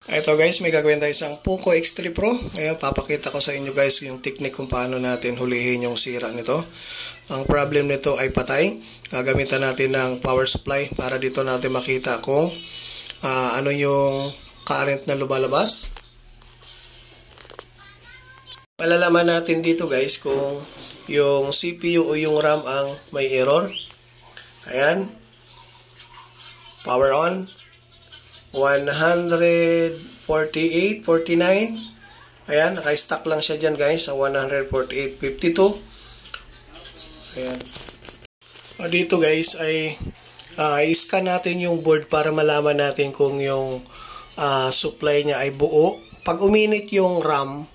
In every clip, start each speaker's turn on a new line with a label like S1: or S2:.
S1: Ito guys, may gagawin tayo isang Poco X3 Pro. Ngayon, papakita ko sa inyo guys yung technique kung paano natin hulihin yung sira nito. Ang problem nito ay patay. Gagamitan natin ng power supply para dito natin makita kung ano yung current na lumalabas. Malalaman natin dito guys kung yung CPU o yung RAM ang may error. Ayan. Power on. 148, 49. Ayan, naka-stack lang siya dyan guys sa 148.52. Ayan. Dito guys ay i-scan natin yung board para malaman natin kung yung supply niya ay buo. Pag uminit yung RAM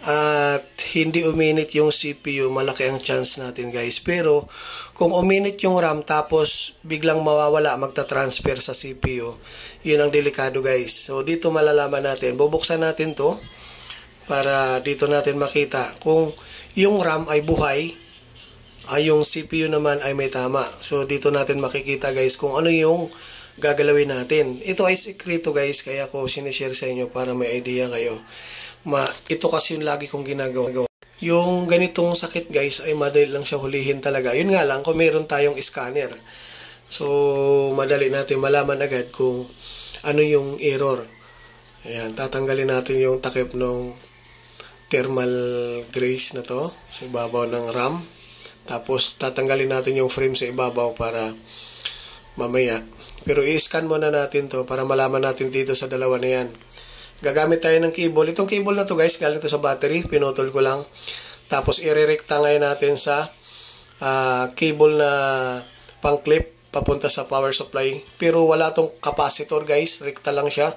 S1: at hindi uminit yung CPU, malaki ang chance natin guys. Pero kung uminit yung RAM tapos biglang mawawala, magta-transfer sa CPU, yun ang delikado guys. So dito malalaman natin, bubuksan natin to para dito natin makita kung yung RAM ay buhay, yung CPU naman ay may tama. So dito natin makikita guys kung ano yung gagalawin natin. Ito ay sekreto guys, kaya ko sinishare sa inyo para may idea kayo. Ito kasi yung lagi kong ginagawa. Yung ganitong sakit guys ay madali lang siya hulihin talaga. Yun nga lang kung meron tayong scanner. So madali natin malaman agad kung ano yung error. Ayan, tatanggalin natin yung takip ng thermal grease na to sa ibabaw ng RAM. Tapos tatanggalin natin yung frame sa ibabaw para mamaya. Pero i-scan muna natin to para malaman natin dito sa dalawa na yan. Gagamit tayo ng cable. Itong cable na to guys, galing to sa battery. Pinutol ko lang. Tapos i-recta ngayon natin sa cable na pang clip papunta sa power supply. Pero wala tong capacitor guys. Recta lang siya.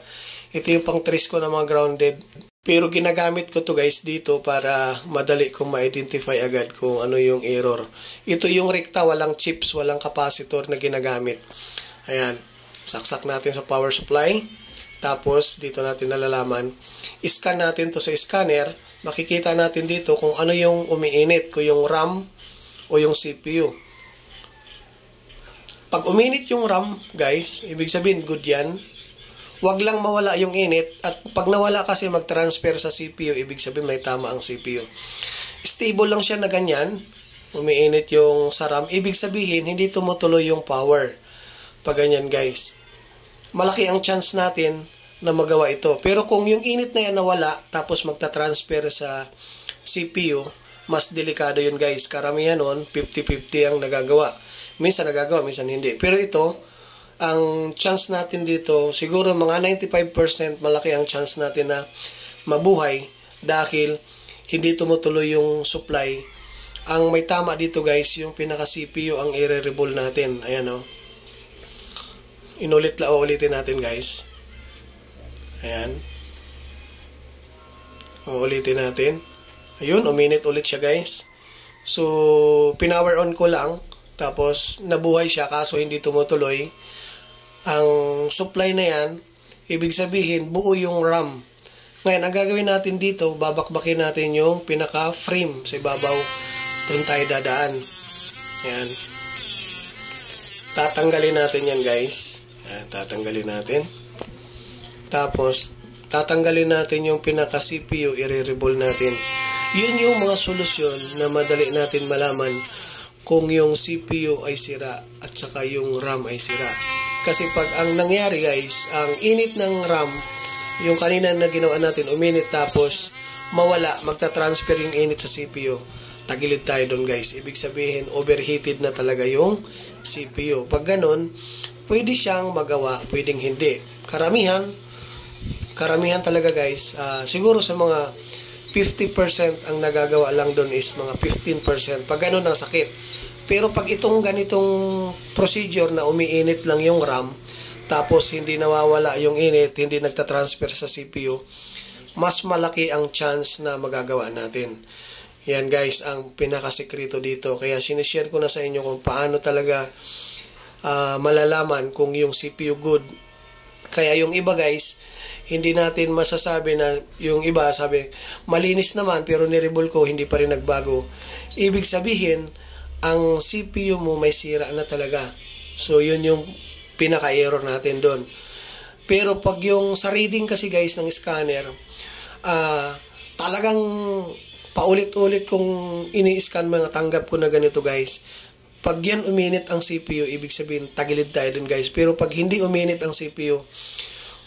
S1: Ito yung pang trace ko na mga grounded. Pero ginagamit ko to guys dito para madali kong ma-identify agad kung ano yung error. Ito yung recta, walang chips, walang capacitor na ginagamit. Ayan. Saksak natin sa power supply. Tapos, dito natin nalalaman, i-scan natin to sa scanner, makikita natin dito kung ano yung umiinit, kung yung RAM o yung CPU. Pag uminit yung RAM, guys, ibig sabihin, good yan. Huwag lang mawala yung init, at pag nawala kasi mag-transfer sa CPU, ibig sabihin may tama ang CPU. Stable lang siya na ganyan, umiinit yung sa RAM, ibig sabihin, hindi tumutuloy yung power. Pag ganyan, guys. Malaki ang chance natin na magawa ito. Pero kung yung init na yan nawala, tapos magta-transfer sa CPU, mas delikado yun guys. Karamihan nun, 50-50 ang nagagawa. Minsan nagagawa, minsan hindi. Pero ito, ang chance natin dito, siguro mga 95% malaki ang chance natin na mabuhay dahil hindi tumutuloy yung supply. Ang may tama dito guys, yung pinaka-CPU ang i-rebol natin. Ayan o. Uulitin natin guys. Ayan. Uulitin natin. Ayun, uminit ulit siya guys. So, pinower on ko lang. Tapos, nabuhay siya kaso hindi tumutuloy. Ang supply na yan, ibig sabihin, buo yung RAM. Ngayon, ang gagawin natin dito, babakbakin natin yung pinaka-frame sa ibabaw. Doon tayo dadaan. Ayan. Tatanggalin natin yan guys. Ayan, tatanggalin natin. Tapos, tatanggalin natin yung pinaka-CPU, i-rebol natin. Yun yung mga solusyon na madali natin malaman kung yung CPU ay sira at saka yung RAM ay sira. Kasi pag ang nangyari guys, ang init ng RAM, yung kanina na ginawa natin, uminit tapos mawala, magta-transfer yung init sa CPU. Tagilid tayo doon guys. Ibig sabihin, overheated na talaga yung CPU. Pag ganun, pwede siyang magawa, pwedeng hindi. Karamihan talaga guys, siguro sa mga 50% ang nagagawa lang doon is mga 15%. Pag ganun ang sakit. Pero pag itong ganitong procedure na umiinit lang yung RAM, tapos hindi nawawala yung init, hindi nagtatransfer sa CPU, mas malaki ang chance na magagawa natin. Yan guys, ang pinakasekreto dito. Kaya sinishare ko na sa inyo kung paano talaga malalaman kung yung CPU good. Kaya yung iba guys, hindi natin masasabi na yung iba sabi, malinis naman pero nirebol ko, hindi pa rin nagbago. Ibig sabihin, ang CPU mo may sira na talaga. So yun yung pinaka-error natin doon. Pero pag yung sa reading kasi guys ng scanner, talagang paulit-ulit kung ini-scan mga tanggap ko na ganito guys. Pag yan uminit ang CPU, ibig sabihin tagilid tayo dun guys. Pero pag hindi uminit ang CPU,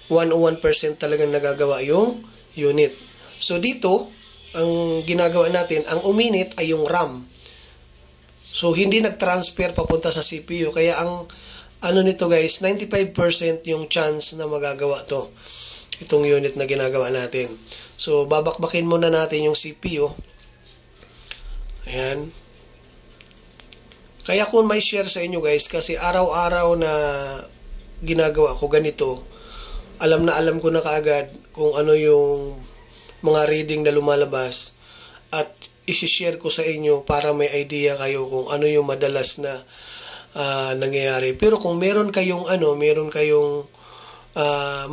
S1: 101% talagang nagagawa yung unit. So dito, ang ginagawa natin, ang uminit ay yung RAM. So hindi nag-transfer papunta sa CPU. Kaya ang ano nito guys, 95% yung chance na magagawa to. Itong unit na ginagawa natin. So babakbakin muna natin yung CPU. Ayan. Kaya kung may share sa inyo guys, kasi araw-araw na ginagawa ko ganito, alam na alam ko na kaagad kung ano yung mga reading na lumalabas at isi-share ko sa inyo para may idea kayo kung ano yung madalas na nangyayari. Pero kung meron kayong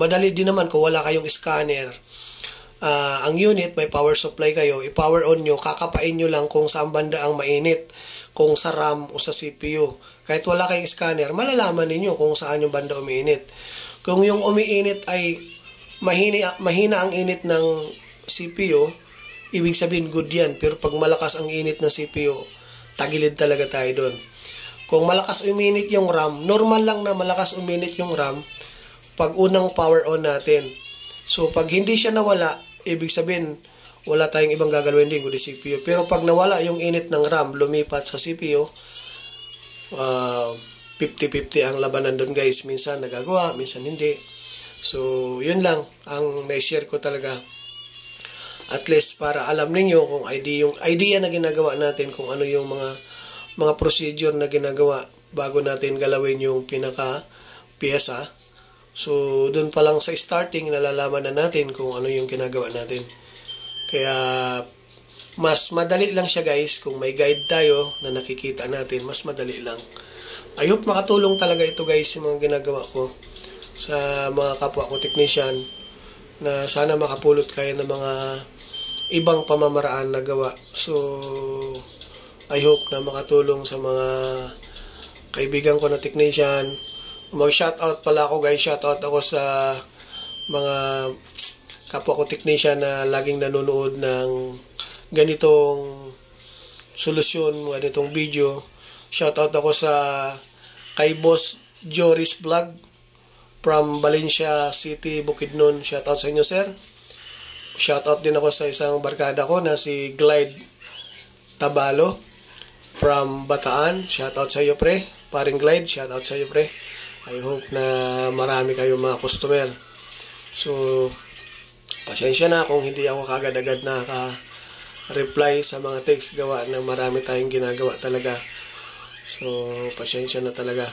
S1: madali din naman kung wala kayong scanner, ang unit may power supply kayo, i-power on nyo, kakapain nyo lang kung saan banda ang mainit, kung sa RAM o sa CPU. Kahit wala kayong scanner, malalaman ninyo kung saan yung banda umiinit. Kung yung umiinit ay mahina ang init ng CPU, ibig sabihin good yan. Pero pag malakas ang init ng CPU, tagilid talaga tayo doon. Kung malakas uminit yung RAM, normal lang na malakas uminit yung RAM pag unang power on natin. So pag hindi siya nawala, ibig sabihin wala tayong ibang gagalawin din kundi CPU. Pero pag nawala yung init ng RAM, lumipat sa CPU, 50-50 ang labanan doon guys. Minsan nagagawa, minsan hindi. So yun lang ang na-share ko talaga. At least para alam ninyo kung yung idea na ginagawa natin, kung ano yung mga procedure na ginagawa bago natin galawin yung pinaka-piyesa. So, doon pa lang sa starting, nalalaman na natin kung ano yung ginagawa natin. Kaya, mas madali lang siya guys. Kung may guide tayo na nakikita natin, mas madali lang. I hope makatulong talaga ito guys, yung mga ginagawa ko sa mga kapwa ko technician, na sana makapulot kayo ng mga ibang pamamaraan na gawa. So, I hope na makatulong sa mga kaibigan ko na technician. Mag-shoutout pala ako guys. Shoutout ako sa mga kapwa ko technician na laging nanonood ng ganitong solusyon, ganitong video. Shoutout ako sa kay Boss Joris Vlog from Valencia City, Bukidnon. Shoutout sa inyo sir. Shoutout din ako sa isang barkada ko na si Glide Tabalo from Bataan. Shoutout sa iyo pre. Paring Glide, shoutout sa iyo pre. I hope na marami kayong mga customer. So, pasensya na kung hindi ako kagad-agad reply sa mga text, gawa na marami tayong ginagawa talaga. So, pasensya na talaga.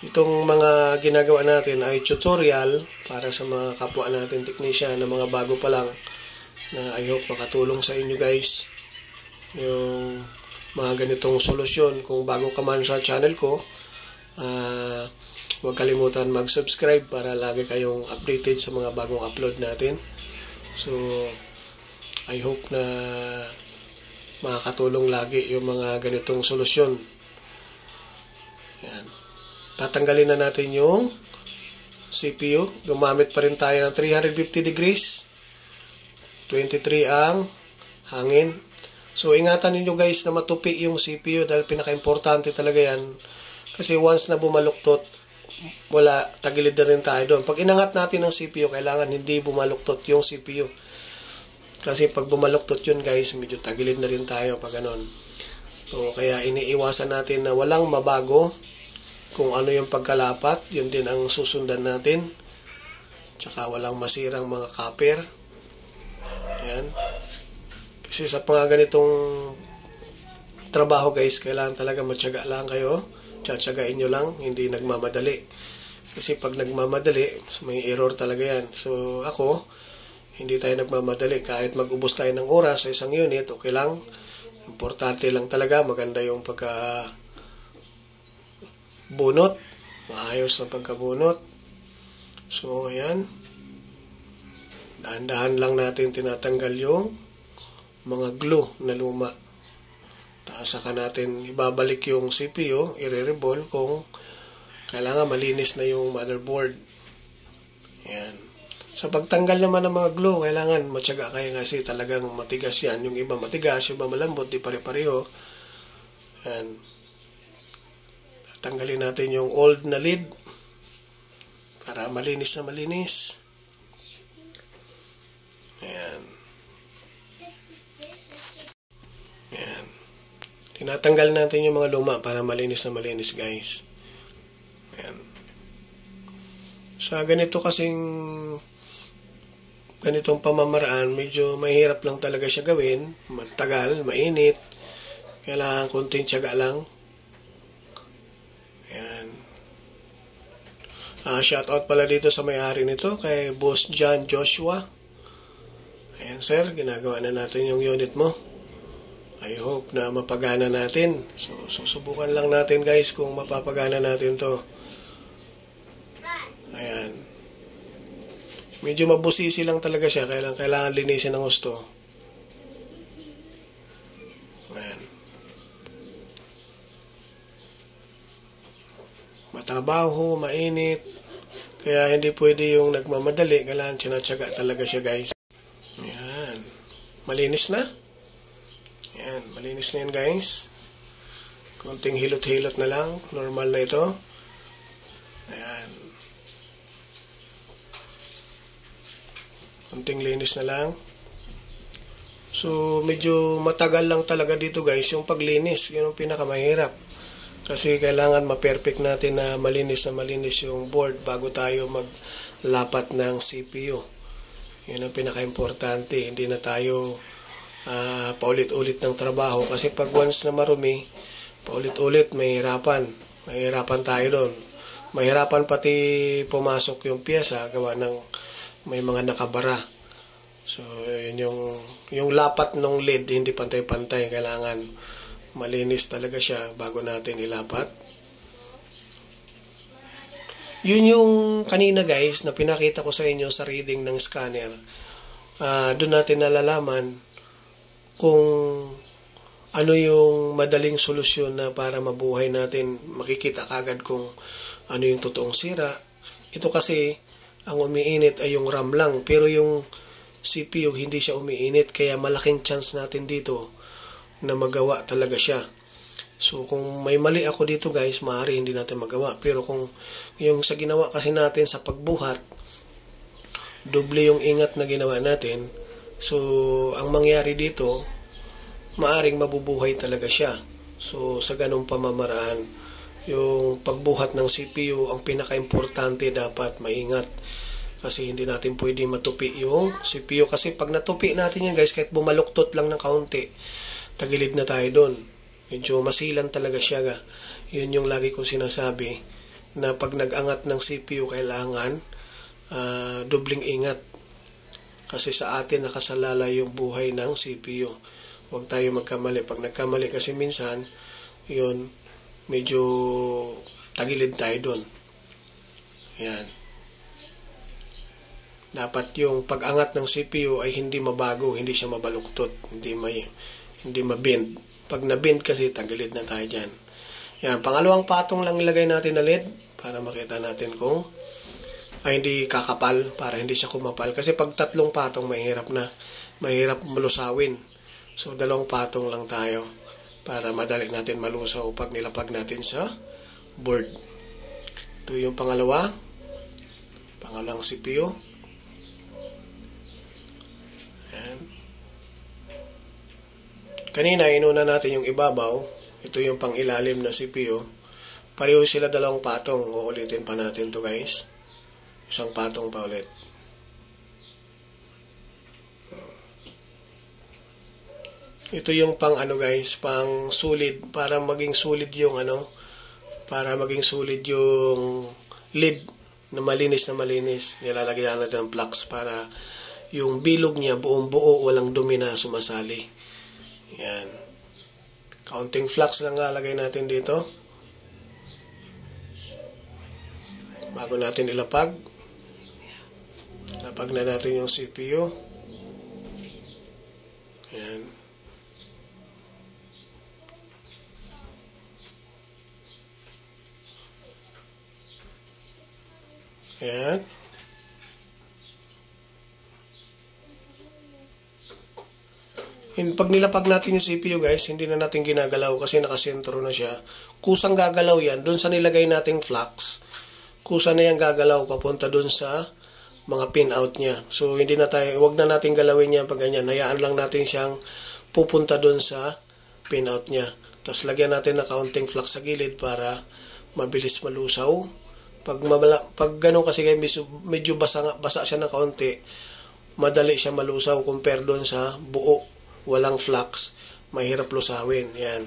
S1: Itong mga ginagawa natin ay tutorial para sa mga kapwa natin technician na mga bago pa lang, na I hope makatulong sa inyo guys yung mga ganitong solusyon. Kung bago ka man sa channel ko, huwag kalimutan mag-subscribe para lagi kayong updated sa mga bagong upload natin. So, I hope na makakatulong lagi yung mga ganitong solusyon. Yan. Tatanggalin na natin yung CPU. Gumamit pa rin tayo ng 350 degrees. 23 ang hangin. So, ingatan niyo guys na matupi yung CPU dahil pinaka-importante talaga yan. Kasi once na bumaluktot, wala, tagilid na rin tayo doon. Pag inangat natin ng CPU, kailangan hindi bumaluktot yung CPU. Kasi pag bumaluktot yun guys, medyo tagilid na rin tayo pag ganon. So, kaya iniiwasan natin na walang mabago. Kung ano yung pagkalapat, yun din ang susundan natin. Tsaka walang masirang mga copper. Ayan. Kasi sa mga ganitong trabaho guys, kailangan talaga matyaga lang kayo. Tsatsagain nyo lang, hindi nagmamadali. Kasi pag nagmamadali, may error talaga yan. So ako, hindi tayo nagmamadali. Kahit mag-ubos tayo ng oras sa isang unit, okay lang. Importante lang talaga, maganda yung pagka-bunot. Maayos ang pagka-bunot. So ayan. Dahan-dahan lang natin tinatanggal yung mga glue na luma. Tapos saka natin ibabalik yung CPU, i-revolve kung kailangan malinis na yung motherboard. Ayan. Sa pagtanggal naman ng mga glue, kailangan matyaga kayo kasi talagang matigas yan. Yung iba matigas, yung iba malambot, di pare-pareho. Ayan. Tanggalin natin yung old na lid para malinis na malinis. Ayan. Ayan. Tinatanggal natin yung mga luma para malinis na malinis, guys. Ayan. Sa ganitong pamamaraan, medyo mahirap lang talaga siya gawin. Matagal, mainit. Kailangan konting tiyaga lang. Ayan. Shoutout pala dito sa may-ari nito, kay Boss John Joshua. Ayan sir, ginagawa na natin yung unit mo. I hope na mapagana natin. So, susubukan lang natin guys kung mapapagana natin to. Ayan. Medyo mabusisi lang talaga siya, kailangan linisin ng gusto. Ayan. Matrabaho, mainit. Kaya hindi pwede yung nagmamadali, kailangan tinatyaga talaga siya guys. Ayan. Malinis na. Ayan, malinis na yan guys. Konting hilot-hilot na lang. Normal na ito. Ayan. Konting linis na lang. So, medyo matagal lang talaga dito guys yung paglinis. Yun ang pinakamahirap. Kasi kailangan ma-perfect natin na malinis yung board bago tayo maglapat ng CPU. Yun ang pinaka-importante. Hindi na tayo paulit-ulit ng trabaho. Kasi pag once na marumi, paulit-ulit, mahirapan tayo doon. Mahirapan pati pumasok yung piyesa gawa ng may mga nakabara. So, yun yung lapat ng lid, hindi pantay-pantay. Kailangan malinis talaga siya bago natin ilapat. Yun yung kanina guys na pinakita ko sa inyo sa reading ng scanner. Doon natin nalalaman kung ano yung madaling solusyon na para mabuhay natin. Makikita kagad kung ano yung totoong sira. Ito kasi ang umiinit ay yung RAM lang, pero yung CPU hindi siya umiinit, kaya malaking chance natin dito na magawa talaga siya. So kung may mali ako dito guys, maaari hindi natin magawa. Pero kung yung sa ginawa kasi natin sa pagbuhat, doble yung ingat na ginawa natin. So ang mangyari dito, maaring mabubuhay talaga siya. So sa ganung pamamaraan, yung pagbuhat ng CPU, ang pinaka-importante dapat maingat. Kasi hindi natin pwede matupi yung CPU. Kasi pag natupi natin yan guys, kahit bumaluktot lang ng kaunti, tagilid na tayo doon. Medyo masilan talaga siya. Yun yung lagi kong sinasabi, na pag nag-angat ng CPU, kailangan dobling ingat. Kasi sa atin nakasalala yung buhay ng CPU. Huwag tayo magkamali. Pag nagkamali kasi minsan, yun, medyo tagilid tayo doon. Yan. Dapat yung pag-angat ng CPU ay hindi mabago, hindi siya mabaluktot, hindi mabend. Pag na-bend kasi, tagilid na tayo dyan. Yan, pangalawang patong lang ilagay natin na LED para makita natin kung hindi kakapal, para hindi siya kumapal. Kasi pag tatlong patong, mahirap malusawin. So, dalawang patong lang tayo para madali natin malusaw pag nilapag natin sa board. Ito yung pangalawang CPU. Ayan. Kanina, inuna natin yung ibabaw. Ito yung pang-ilalim na CPU. Pareho sila dalawang patong. Uulitin pa natin to guys. Isang patong pa ulit. Ito yung pang guys, pang solid, para maging solid yung lid na malinis. Nilalagyan natin ng flux para yung bilog niya buong buo, walang dumi na sumasali. Yan. Counting flux lang lalagay natin dito. Bago natin ilapag. Lapag na natin yung CPU. Yan. Ayan. Pag nilapag natin yung CPU guys, hindi na natin ginagalaw kasi nakasentro na siya. Kusang gagalaw yan, dun sa nilagay nating flux. Kusa na yan gagalaw papunta dun sa mga pin out niya. So wag na natin galawin yan pag ganyan. Hayaan lang natin siyang pupunta dun sa pin out niya. Tapos lagyan natin na kaunting flux sa gilid para mabilis malusaw. Pag ganun kasi medyo basa siya ng kaunti, madali siya malusaw compare doon sa buo, walang flux, mahirap lusawin. Yan.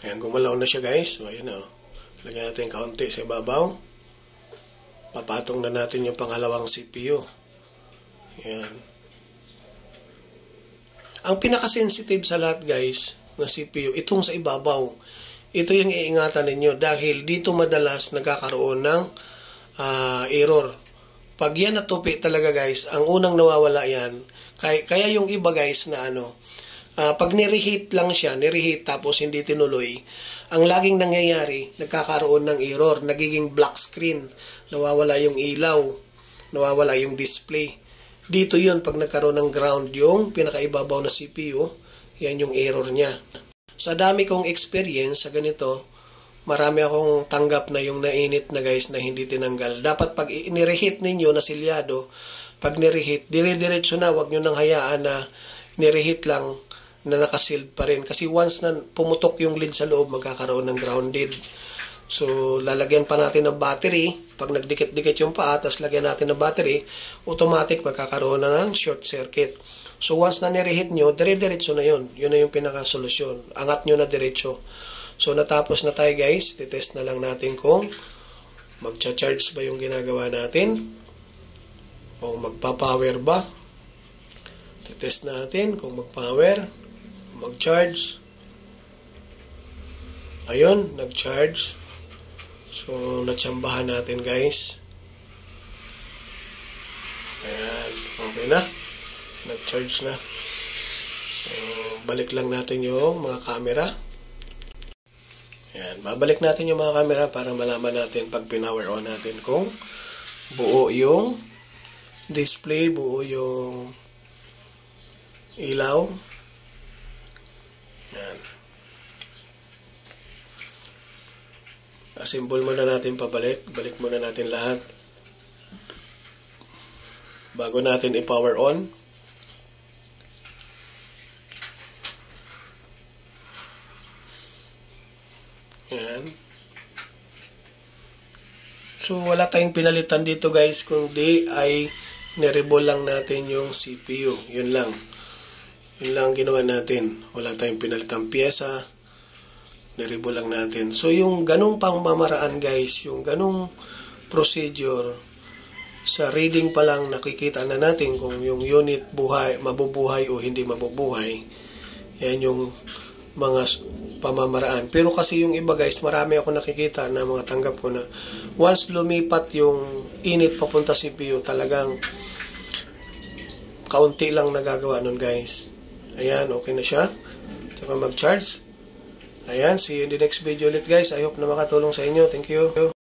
S1: Ayan, gumalaw na siya guys. So, ayan o. Lagyan natin kaunti sa ibabaw. Papatong na natin yung pangalawang CPU. Ayan. Ang pinaka-sensitive sa lahat guys na CPU, itong sa ibabaw. Ito yung iingatan ninyo dahil dito madalas nagkakaroon ng error. Pag yan natupi talaga guys, ang unang nawawala yan. Kaya yung iba guys na pag nireheat lang siya, nireheat tapos hindi tinuloy, ang laging nangyayari, nagkakaroon ng error, nagiging black screen, nawawala yung ilaw, nawawala yung display. Dito yun, pag nagkaroon ng ground yung pinakaibabaw na CPU, yan yung error niya. Sa dami kong experience sa ganito, marami akong tanggap na yung nainit na guys na hindi tinanggal. Dapat pag nireheat ninyo na silyado, pag nireheat, dire-diretso na, wag nyo nang hayaan na nireheat lang na nakasild pa rin. Kasi once na pumutok yung lid sa loob, magkakaroon ng grounded. So, lalagyan pa natin ng battery. Pag nagdikit-dikit yung paa, tapos lagyan natin ng battery, automatic magkakaroon na ng short circuit. So, once na nireheat nyo, dire-diretso na yun. Yun na yung pinaka-solusyon. Angat nyo na diretso. So, natapos na tayo guys. Titest na lang natin kung magcha-charge ba yung ginagawa natin. O magpa-power ba. Titest natin kung mag-power, mag-charge. Ayun, nag-charge. So, natsambahan natin guys. Ayan, okay na. Nag-charge na. So, balik lang natin yung mga camera. Ayan, babalik natin yung mga camera para malaman natin pag pinower on natin kung buo yung display, buo yung ilaw. Ayan. Assemble muna natin pabalik. Balik muna natin lahat. Bago natin i-power on. Ayan. So, wala tayong pinalitan dito guys, kundi ay nirebol lang natin yung CPU. Yun lang. Yun lang ginawa natin. Wala tayong pinalitang pyesa. Nirebol lang natin. So, yung ganong pamamaraan guys, yung ganong procedure, sa reading pa lang nakikita na natin kung yung unit mabubuhay o hindi mabubuhay. Yan yung mga pamamaraan. Pero kasi yung iba guys, marami ako nakikita na mga tanggap ko na once lumipat yung init papunta CPU, talagang kaunti lang nagagawa nun guys. Ayan, okay na siya. Ito mag-charge. Ayan, see you in the next video ulit guys. I hope na makatulong sa inyo. Thank you.